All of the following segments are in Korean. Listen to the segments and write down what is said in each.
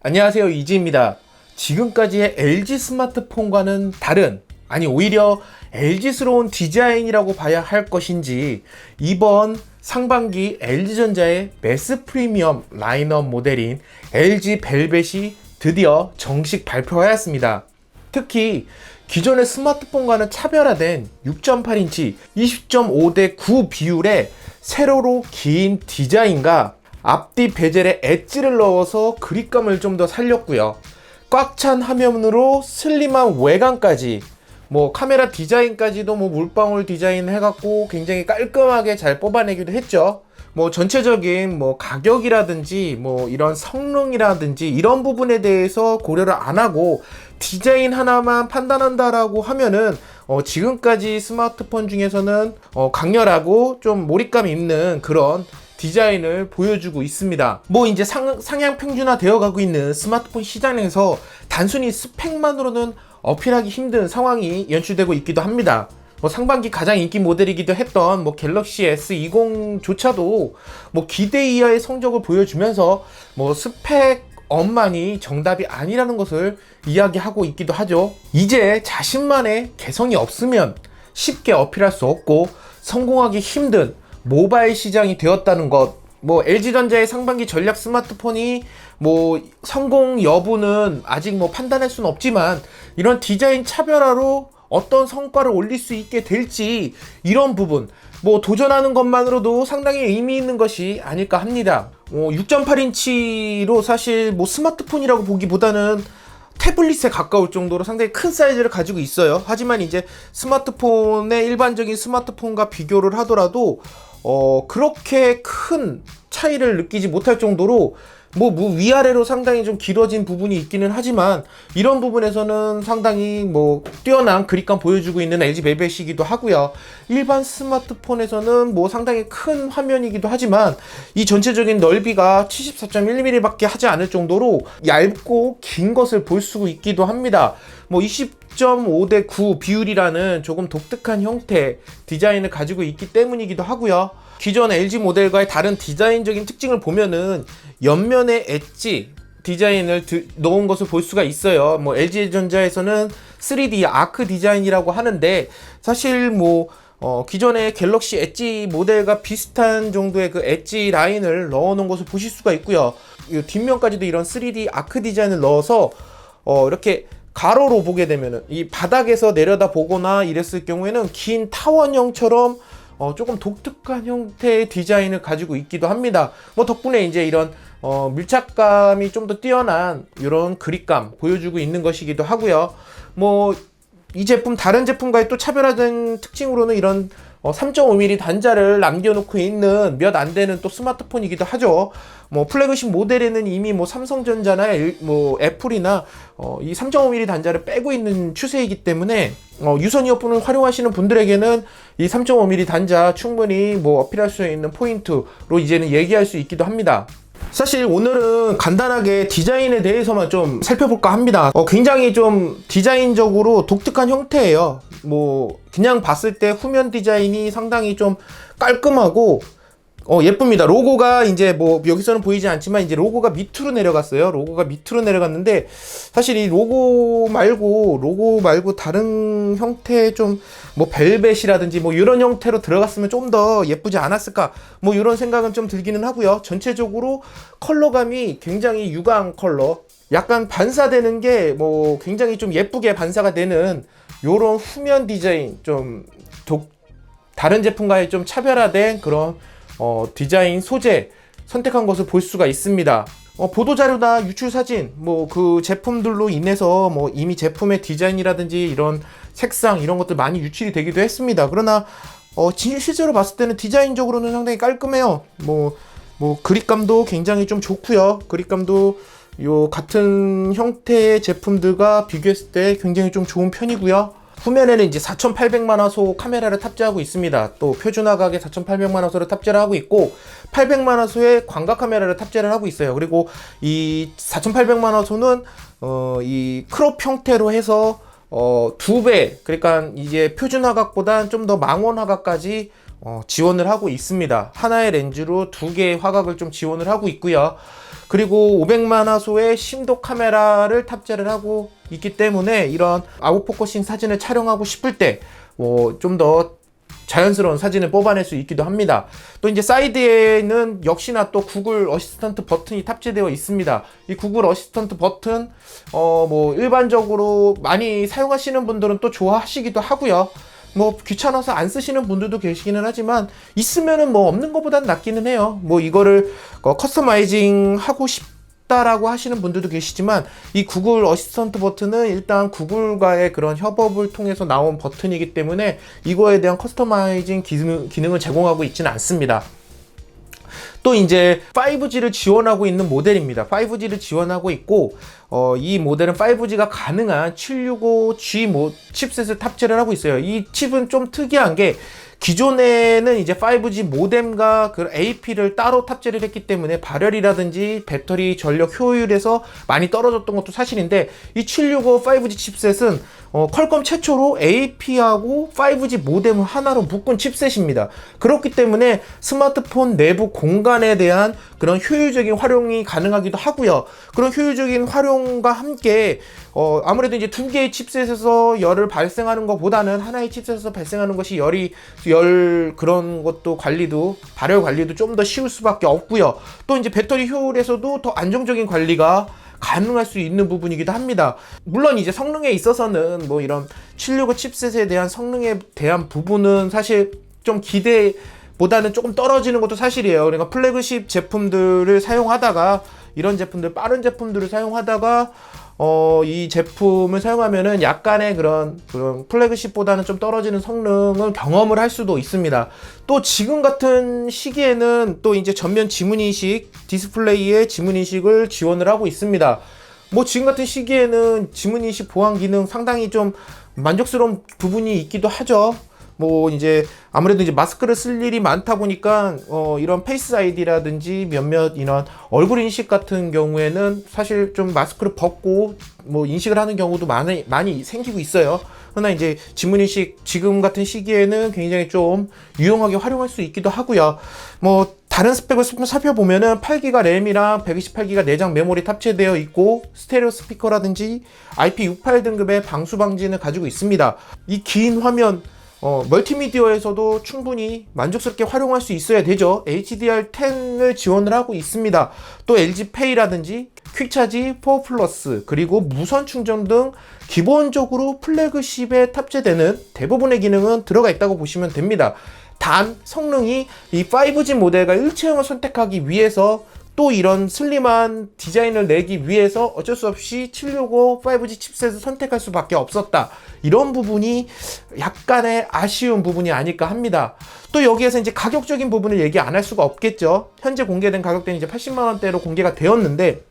안녕하세요, 이지입니다. 지금까지의 LG 스마트폰과는 다른, 아니 오히려 LG스러운 디자인이라고 봐야 할 것인지 이번 상반기 LG전자의 매스 프리미엄 라인업 모델인 LG 벨벳이 드디어 정식 발표하였습니다. 특히 기존의 스마트폰과는 차별화된 6.8인치 20.5:9 비율의 세로로 긴 디자인과 앞뒤 베젤에 엣지를 넣어서 그립감을 좀 더 살렸고요. 꽉 찬 화면으로 슬림한 외관까지, 카메라 디자인까지도 물방울 디자인 해갖고 굉장히 깔끔하게 잘 뽑아내기도 했죠. 전체적인 가격이라든지 이런 성능이라든지 이런 부분에 대해서 고려를 안 하고 디자인 하나만 판단한다라고 하면은 지금까지 스마트폰 중에서는 강렬하고 좀 몰입감 있는 그런 디자인을 보여주고 있습니다. 이제 상향 평준화 되어 가고 있는 스마트폰 시장에서 단순히 스펙만으로는 어필하기 힘든 상황이 연출되고 있기도 합니다. 상반기 가장 인기 모델이기도 했던 갤럭시 S20조차도 기대 이하의 성적을 보여주면서 스펙업만이 정답이 아니라는 것을 이야기하고 있기도 하죠. 이제 자신만의 개성이 없으면 쉽게 어필할 수 없고 성공하기 힘든 모바일 시장이 되었다는 것. LG전자의 상반기 전략 스마트폰이 성공 여부는 아직 판단할 수는 없지만 이런 디자인 차별화로 어떤 성과를 올릴 수 있게 될지 이런 부분 도전하는 것만으로도 상당히 의미 있는 것이 아닐까 합니다. 6.8인치로 사실 스마트폰이라고 보기보다는 태블릿에 가까울 정도로 상당히 큰 사이즈를 가지고 있어요. 하지만 이제 스마트폰의 일반적인 스마트폰과 비교를 하더라도 그렇게 큰 차이를 느끼지 못할 정도로 위아래로 상당히 좀 길어진 부분이 있기는 하지만 이런 부분에서는 상당히 뛰어난 그립감 보여주고 있는 LG 벨벳이기도 하고요. 일반 스마트폰에서는 상당히 큰 화면이기도 하지만 이 전체적인 넓이가 74.1mm 밖에 하지 않을 정도로 얇고 긴 것을 볼 수 있기도 합니다. 20.5:9 비율이라는 조금 독특한 형태 디자인을 가지고 있기 때문이기도 하고요. 기존 LG 모델과의 다른 디자인적인 특징을 보면은 옆면에 엣지 디자인을 넣은 것을 볼 수가 있어요. LG전자에서는 3D 아크 디자인이라고 하는데 사실 기존의 갤럭시 엣지 모델과 비슷한 정도의 그 엣지 라인을 넣어 놓은 것을 보실 수가 있고요. 이 뒷면까지도 이런 3D 아크 디자인을 넣어서 이렇게 가로로 보게 되면은 이 바닥에서 내려다 보거나 이랬을 경우에는 긴 타원형처럼 조금 독특한 형태의 디자인을 가지고 있기도 합니다. 덕분에 이제 이런 밀착감이 좀 더 뛰어난 이런 그립감 보여주고 있는 것이기도 하고요. 이 제품 다른 제품과의 또 차별화된 특징으로는 이런 3.5mm 단자를 남겨놓고 있는 몇 안 되는 또 스마트폰이기도 하죠. 플래그십 모델에는 이미 삼성전자나 애플이나 이 3.5mm 단자를 빼고 있는 추세이기 때문에 유선 이어폰을 활용하시는 분들에게는 이 3.5mm 단자 충분히 어필할 수 있는 포인트로 이제는 얘기할 수 있기도 합니다. 사실 오늘은 간단하게 디자인에 대해서만 좀 살펴볼까 합니다. 굉장히 좀 디자인적으로 독특한 형태예요. 그냥 봤을 때 후면 디자인이 상당히 좀 깔끔하고 예쁩니다. 로고가 이제 여기서는 보이지 않지만 이제 로고가 밑으로 내려갔어요. 로고가 밑으로 내려갔는데 사실 이 로고 말고 다른 형태의 좀 벨벳이라든지 이런 형태로 들어갔으면 좀 더 예쁘지 않았을까 이런 생각은 좀 들기는 하고요. 전체적으로 컬러감이 굉장히 유광 컬러, 약간 반사되는 게 굉장히 좀 예쁘게 반사가 되는 요런 후면 디자인, 좀 다른 제품과의 좀 차별화된 그런 디자인 소재 선택한 것을 볼 수가 있습니다. 보도자료나 유출사진 그 제품들로 인해서 이미 제품의 디자인이라든지 이런 색상 이런 것들 많이 유출이 되기도 했습니다. 그러나 실제로 봤을 때는 디자인적으로는 상당히 깔끔해요. 그립감도 굉장히 좀 좋고요. 그립감도 같은 형태의 제품들과 비교했을 때 굉장히 좀 좋은 편이고요. 후면에는 이제 4800만 화소 카메라를 탑재하고 있습니다. 또 표준화각의 4800만 화소를 탑재를 하고 있고 800만 화소의 광각 카메라를 탑재를 하고 있어요. 그리고 이 4800만 화소는 이 크롭 형태로 해서 2배, 그러니까 이제 표준화각보다 좀 더 망원화각까지 지원을 하고 있습니다. 하나의 렌즈로 2개의 화각을 좀 지원을 하고 있고요. 그리고 500만 화소의 심도 카메라를 탑재를 하고 있기 때문에 이런 아웃포커싱 사진을 촬영하고 싶을 때 좀 더 자연스러운 사진을 뽑아낼 수 있기도 합니다. 또 이제 사이드에는 역시나 또 구글 어시스턴트 버튼이 탑재되어 있습니다. 이 구글 어시스턴트 버튼 일반적으로 많이 사용하시는 분들은 또 좋아하시기도 하고요. 귀찮아서 안 쓰시는 분들도 계시기는 하지만 있으면은 없는 것보단 낫기는 해요. 이거를 커스터마이징 하고 싶다라고 하시는 분들도 계시지만 이 구글 어시스턴트 버튼은 일단 구글과의 그런 협업을 통해서 나온 버튼이기 때문에 이거에 대한 커스터마이징 기능을 제공하고 있지는 않습니다. 또 이제 5G를 지원하고 있는 모델입니다. 5G를 지원하고 있고 이 모델은 5G가 가능한 765G 칩셋을 탑재를 하고 있어요. 이 칩은 좀 특이한 게 기존에는 이제 5G 모뎀과 그 AP를 따로 탑재를 했기 때문에 발열이라든지 배터리 전력 효율에서 많이 떨어졌던 것도 사실인데 이 765 5G 칩셋은 퀄컴 최초로 AP하고 5G 모뎀을 하나로 묶은 칩셋입니다. 그렇기 때문에 스마트폰 내부 공간에 대한 그런 효율적인 활용이 가능하기도 하고요. 그런 효율적인 활용과 함께 아무래도 이제 2개의 칩셋에서 열을 발생하는 것보다는 하나의 칩셋에서 발생하는 것이 열 그런 것도 발열 관리도 좀 더 쉬울 수밖에 없고요. 또 이제 배터리 효율에서도 더 안정적인 관리가 가능할 수 있는 부분이기도 합니다. 물론 이제 성능에 있어서는 이런 765 칩셋에 대한 성능에 대한 부분은 사실 좀 기대보다는 조금 떨어지는 것도 사실이에요. 그러니까 플래그십 제품들을 사용하다가 이런 제품들, 빠른 제품들을 사용하다가 이 제품을 사용하면은 약간의 그런 플래그십보다는 좀 떨어지는 성능을 경험을 할 수도 있습니다. 또 지금 같은 시기에는 또 이제 전면 지문인식 디스플레이에 지문인식을 지원을 하고 있습니다. 지금 같은 시기에는 지문인식 보안 기능 상당히 좀 만족스러운 부분이 있기도 하죠. 이제 아무래도 이제 마스크를 쓸 일이 많다 보니까 이런 페이스 아이디라든지 몇몇 이런 얼굴 인식 같은 경우에는 사실 좀 마스크를 벗고 인식을 하는 경우도 많이 생기고 있어요. 그러나 이제 지문 인식 지금 같은 시기에는 굉장히 좀 유용하게 활용할 수 있기도 하고요. 다른 스펙을 살펴보면은 8기가 램이랑 128기가 내장 메모리 탑재되어 있고 스테레오 스피커라든지 IP68 등급의 방수 방진을 가지고 있습니다. 이 긴 화면 멀티미디어에서도 충분히 만족스럽게 활용할 수 있어야 되죠. HDR10을 지원을 하고 있습니다. 또 LG페이라든지 퀵차지 4 플러스 그리고 무선 충전 등 기본적으로 플래그십에 탑재되는 대부분의 기능은 들어가 있다고 보시면 됩니다. 단 성능이 이 5G 모델과 일체형을 선택하기 위해서 또 이런 슬림한 디자인을 내기 위해서 어쩔 수 없이 765 5G 칩셋을 선택할 수밖에 없었다. 이런 부분이 약간의 아쉬운 부분이 아닐까 합니다. 또 여기에서 이제 가격적인 부분을 얘기 안 할 수가 없겠죠. 현재 공개된 가격대는 이제 80만원대로 공개가 되었는데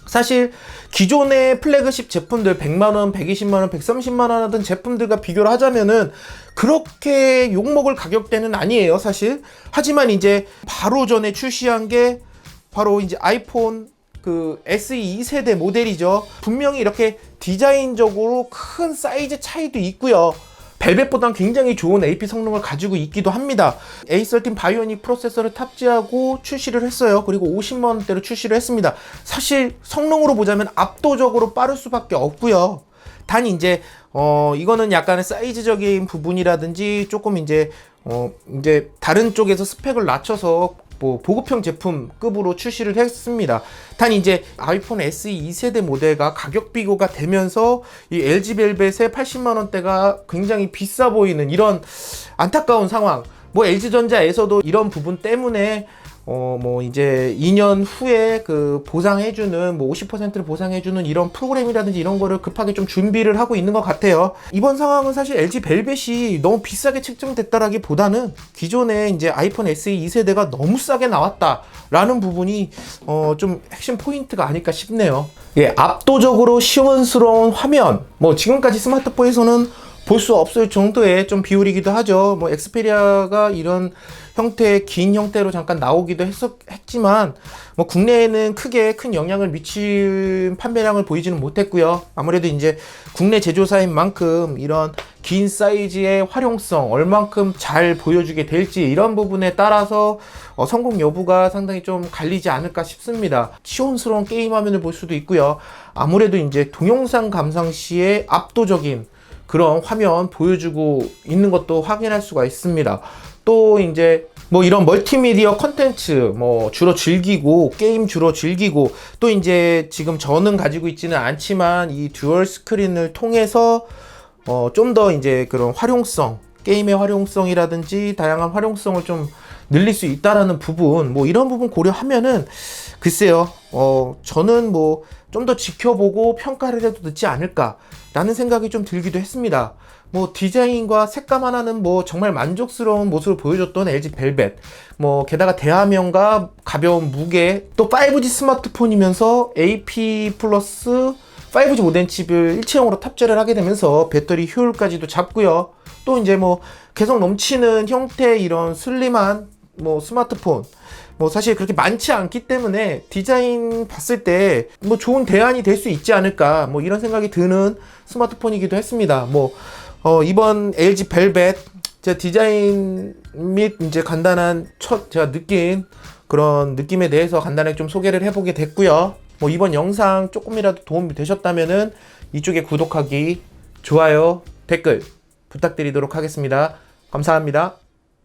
사실 기존의 플래그십 제품들 100만원, 120만원, 130만원 하던 제품들과 비교를 하자면은 그렇게 욕먹을 가격대는 아니에요, 사실. 하지만 이제 바로 전에 출시한 게 바로 이제 아이폰 SE 2세대 모델이죠. 분명히 이렇게 디자인적으로 큰 사이즈 차이도 있고요. 벨벳보다는 굉장히 좋은 AP 성능을 가지고 있기도 합니다. A13 바이오닉 프로세서를 탑재하고 출시를 했어요. 그리고 50만원대로 출시를 했습니다. 사실 성능으로 보자면 압도적으로 빠를 수밖에 없고요. 단 이제 이거는 약간의 사이즈적인 부분이라든지 조금 이제 다른 쪽에서 스펙을 낮춰서 보급형 제품급으로 출시를 했습니다. 단 이제 아이폰 SE 2세대 모델과 가격 비교가 되면서 이 LG벨벳의 80만원대가 굉장히 비싸 보이는 이런 안타까운 상황. LG전자에서도 이런 부분 때문에 이제 2년 후에 보상해주는 50%를 보상해주는 이런 프로그램이라든지 이런 거를 급하게 좀 준비를 하고 있는 것 같아요. 이번 상황은 사실 LG 벨벳이 너무 비싸게 책정됐다라기 보다는 기존에 이제 아이폰 SE 2세대가 너무 싸게 나왔다라는 부분이 좀 핵심 포인트가 아닐까 싶네요. 예, 압도적으로 시원스러운 화면. 지금까지 스마트폰에서는 볼 수 없을 정도의 좀 비율이기도 하죠. 뭐 엑스페리아가 이런 형태의 긴 형태로 잠깐 나오기도 했지만 뭐 국내에는 크게 큰 영향을 미칠 판매량을 보이지는 못했고요. 아무래도 이제 국내 제조사인 만큼 이런 긴 사이즈의 활용성 얼만큼 잘 보여주게 될지 이런 부분에 따라서 성공 여부가 상당히 좀 갈리지 않을까 싶습니다. 시원스러운 게임 화면을 볼 수도 있고요. 아무래도 이제 동영상 감상 시에 압도적인 그런 화면 보여주고 있는 것도 확인할 수가 있습니다. 또 이제 뭐 이런 멀티미디어 컨텐츠 뭐 주로 즐기고 게임 주로 즐기고 또 이제 지금 저는 가지고 있지는 않지만 이 듀얼 스크린을 통해서 좀 더 이제 그런 활용성 게임의 활용성이라든지 다양한 활용성을 좀 늘릴 수 있다라는 부분 뭐 이런 부분 고려하면은 글쎄요 저는 뭐 좀 더 지켜보고 평가를 해도 늦지 않을까 라는 생각이 좀 들기도 했습니다. 뭐 디자인과 색감 하나는 뭐 정말 만족스러운 모습을 보여줬던 LG 벨벳 뭐 게다가 대화면과 가벼운 무게 또 5G 스마트폰이면서 AP 플러스 5G 모뎀 칩을 일체형으로 탑재를 하게 되면서 배터리 효율까지도 잡고요. 또 이제 뭐 개성 넘치는 형태의 이런 슬림한 뭐 스마트폰 뭐 사실 그렇게 많지 않기 때문에 디자인 봤을 때 뭐 좋은 대안이 될 수 있지 않을까 뭐 이런 생각이 드는 스마트폰이기도 했습니다. 뭐 이번 LG 벨벳 제 디자인 및 이제 간단한 제가 느낀 그런 느낌에 대해서 간단하게 좀 소개를 해보게 됐고요. 뭐 이번 영상 조금이라도 도움이 되셨다면은 이쪽에 구독하기, 좋아요, 댓글 부탁드리도록 하겠습니다. 감사합니다.